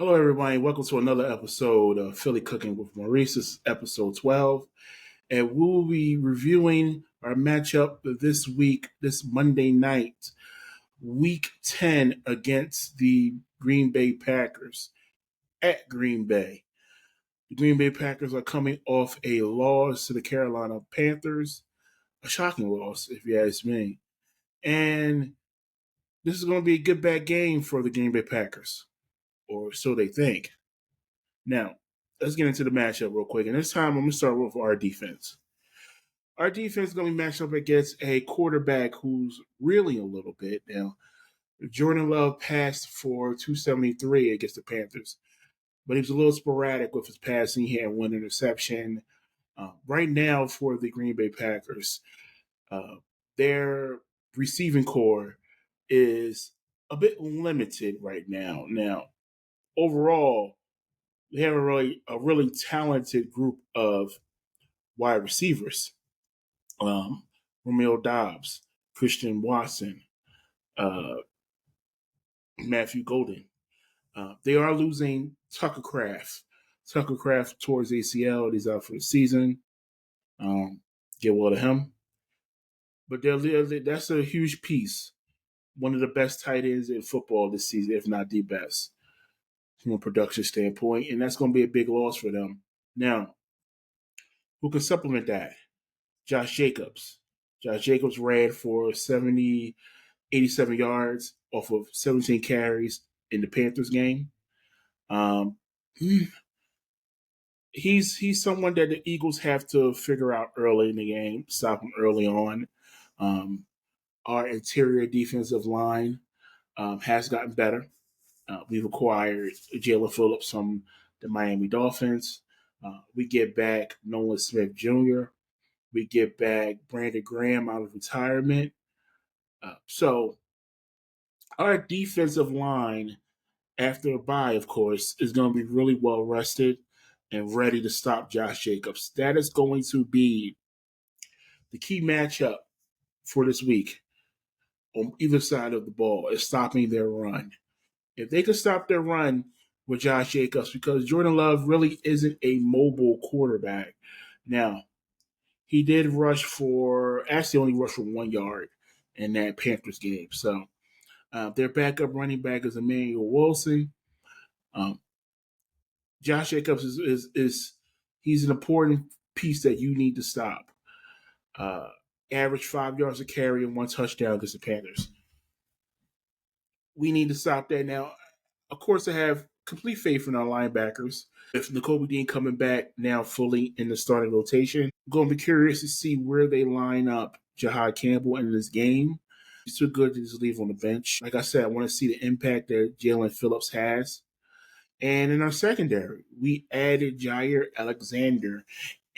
Hello, everybody. Welcome to another episode of Philly Cooking with Maurice. This is episode 12. And we'll be reviewing our matchup this week, this Monday night, week 10 against the Green Bay Packers at Green Bay. The Green Bay Packers are coming off a loss to the Carolina Panthers, a shocking loss, if you ask me. And this is going to be a good bad game for the Green Bay Packers, or so they think. Now, let's get into the matchup real quick. And this time, I'm going to start with our defense. Our defense is going to be matched up against a quarterback who's reeling a little bit. Now, Jordan Love passed for 273 against the Panthers, but he was a little sporadic with his passing. He had one interception. Right now, for the Green Bay Packers, their receiving core is a bit limited right now. Now, overall, they have a really talented group of wide receivers. Romeo Dobbs, Christian Watson, uh, Matthew Golden. They are losing Tucker Craft. Tucker Craft towards ACL. He's out for the season. Get well to him. But that's a huge piece. One of the best tight ends in football this season, if not the best, from a production standpoint. And that's going to be a big loss for them. Now, who can supplement that? Josh Jacobs. Josh Jacobs ran for 87 yards off of 17 carries in the Panthers game. Um, he's someone that the Eagles have to figure out early in the game, stop him early on. Our interior defensive line has gotten better. We've acquired Jalen Phillips from the Miami Dolphins. We get back Nolan Smith Jr. We get back Brandon Graham out of retirement. So our defensive line, after a bye, of course, is going to be really well rested and ready to stop Josh Jacobs. That is going to be the key matchup for this week on either side of the ball, is stopping their run. If they can stop their run with Josh Jacobs, because Jordan Love really isn't a mobile quarterback. Now, he did actually only rushed for 1 yard in that Panthers game. So their backup running back is Emmanuel Wilson. Um, Josh Jacobs is he's an important piece that you need to stop. Uh, Average 5 yards a carry and 1 touchdown against the Panthers. We need to stop that now. Of course, I have complete faith in our linebackers. If N'Kobe Dean coming back now fully in the starting rotation, I'm going to be curious to see where they line up Jahad Campbell in this game. It's too good to just leave on the bench. Like I said, I want to see the impact that Jalen Phillips has. And in our secondary, we added Jair Alexander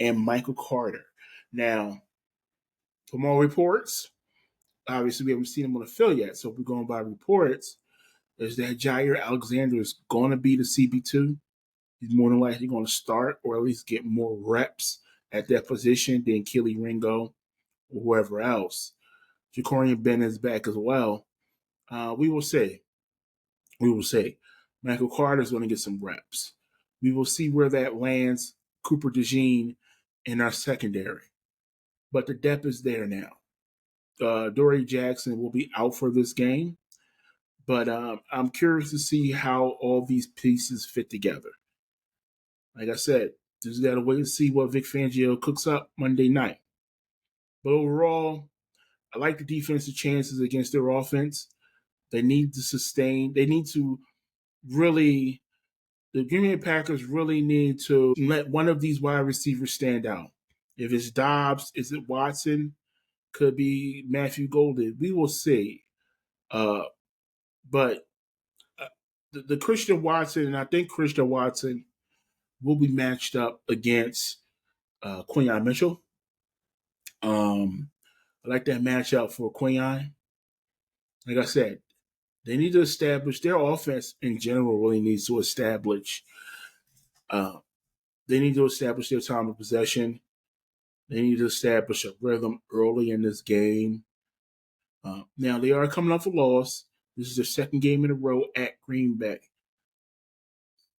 and Michael Carter. Now, from all reports, obviously we haven't seen him on the field yet, so if we're going by reports, is that Jair Alexander is going to be the CB2. He's more than likely going to start or at least get more reps at that position than Kelly Ringo or whoever else. Jacorian Bennett is back as well. We will see. We will see. Michael Carter is going to get some reps. We will see where that lands Cooper DeJean in our secondary. But the depth is there now. Dory Jackson will be out for this game. But I'm curious to see how all these pieces fit together. Like I said, just got to wait and see what Vic Fangio cooks up Monday night. But overall, I like the defensive chances against their offense. They need to sustain. They need to really, the Green Bay Packers really need to let one of these wide receivers stand out. If it's Dobbs, is it Watson? Could be Matthew Golden. We will see. But the Christian Watson, and I think Christian Watson will be matched up against Quinyon Mitchell. I like that matchup for Quinyon. Like I said, they need to establish their offense in general. Really needs to establish. They need to establish their time of possession. They need to establish a rhythm early in this game. Now they are coming off a loss. This is their second game in a row at Green Bay.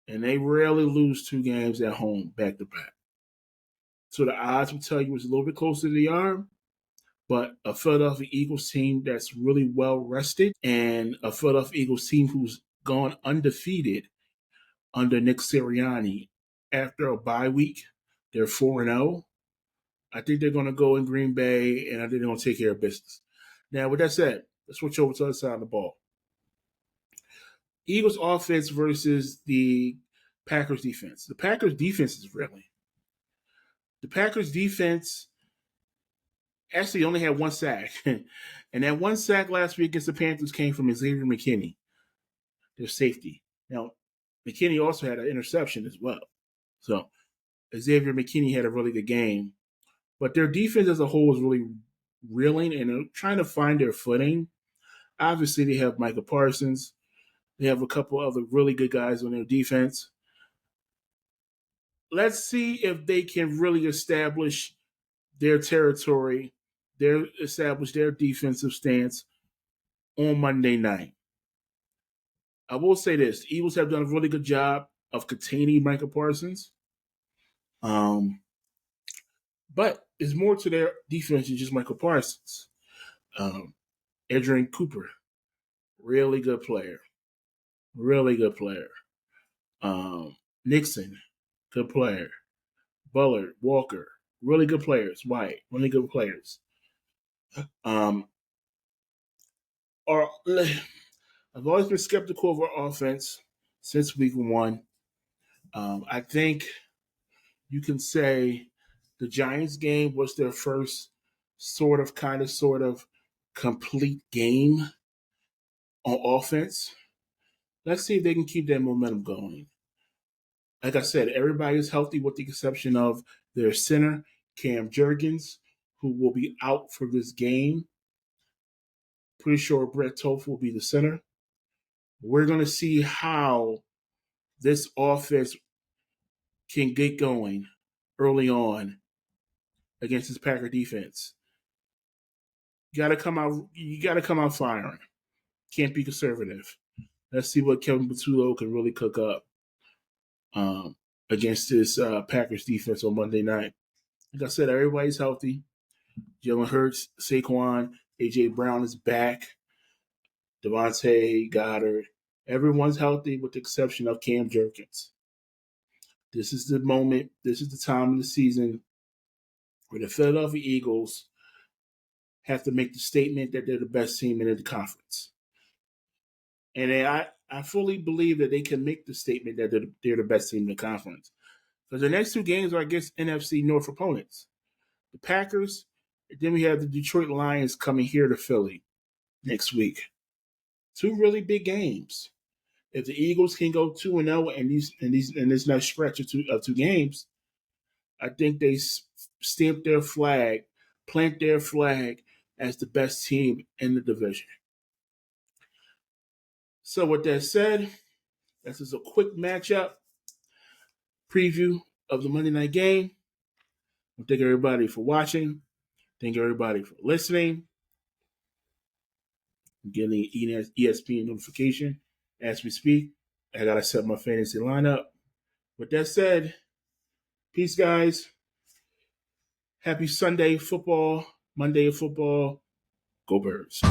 and they rarely lose 2 games at home back to back. So the odds will tell you it's a little bit closer than they are, but a Philadelphia Eagles team that's really well rested and a Philadelphia Eagles team who's gone undefeated under Nick Sirianni after a bye week. They're 4-0. I think they're going to go in Green Bay, and I think they're going to take care of business. Now, with that said, let's switch over to the other side of the ball. Eagles offense versus the Packers defense. The Packers defense is really. The Packers defense actually only had 1 sack. And that 1 sack last week against the Panthers came from Xavier McKinney, their safety. Now, McKinney also had an interception as well. So Xavier McKinney had a really good game. But their defense as a whole is really reeling and they're trying to find their footing. Obviously, they have Micah Parsons. They have a couple other really good guys on their defense. Let's see if they can really establish their territory, establish their defensive stance on Monday night. I will say this. The Eagles have done a really good job of containing Micah Parsons. But there's more to their defense than just Michael Parsons. Adrian Cooper, really good player. Really good player. Nixon, good player. Bullard, Walker, really good players. White, really good players. I've always been skeptical of our offense since week 1. I think you can say the Giants game was their first sort of complete game on offense. Let's see if they can keep that momentum going. Like I said, everybody is healthy with the exception of their center, Cam Jurgens, who will be out for this game. Pretty sure Brett Toth will be the center. We're going to see how this offense can get going early on against this Packer defense. You got to come out firing. Can't be conservative. Let's see what Kevin Patullo can really cook up against this Packers defense on Monday night. Like I said, everybody's healthy. Jalen Hurts, Saquon, A.J. Brown is back. Devontae, Goddard. Everyone's healthy with the exception of Cam Jurgens. This is the moment. This is the time of the season where the Philadelphia Eagles have to make the statement that they're the best team in the conference. And I fully believe that they can make the statement that they're the best team in the conference. Because the next 2 games are against NFC North opponents. The Packers, and then we have the Detroit Lions coming here to Philly next week. 2 really big games. If the Eagles can go 2-0 in this next stretch of 2 games, I think they stamp their flag, plant their flag as the best team in the division. So with that said, this is a quick matchup preview of the Monday night game. I thank everybody for watching. Thank everybody for listening. I'm getting ESPN notification as we speak. I gotta set my fantasy lineup. With that said, peace, guys. Happy Sunday football, Monday of football. Go Birds.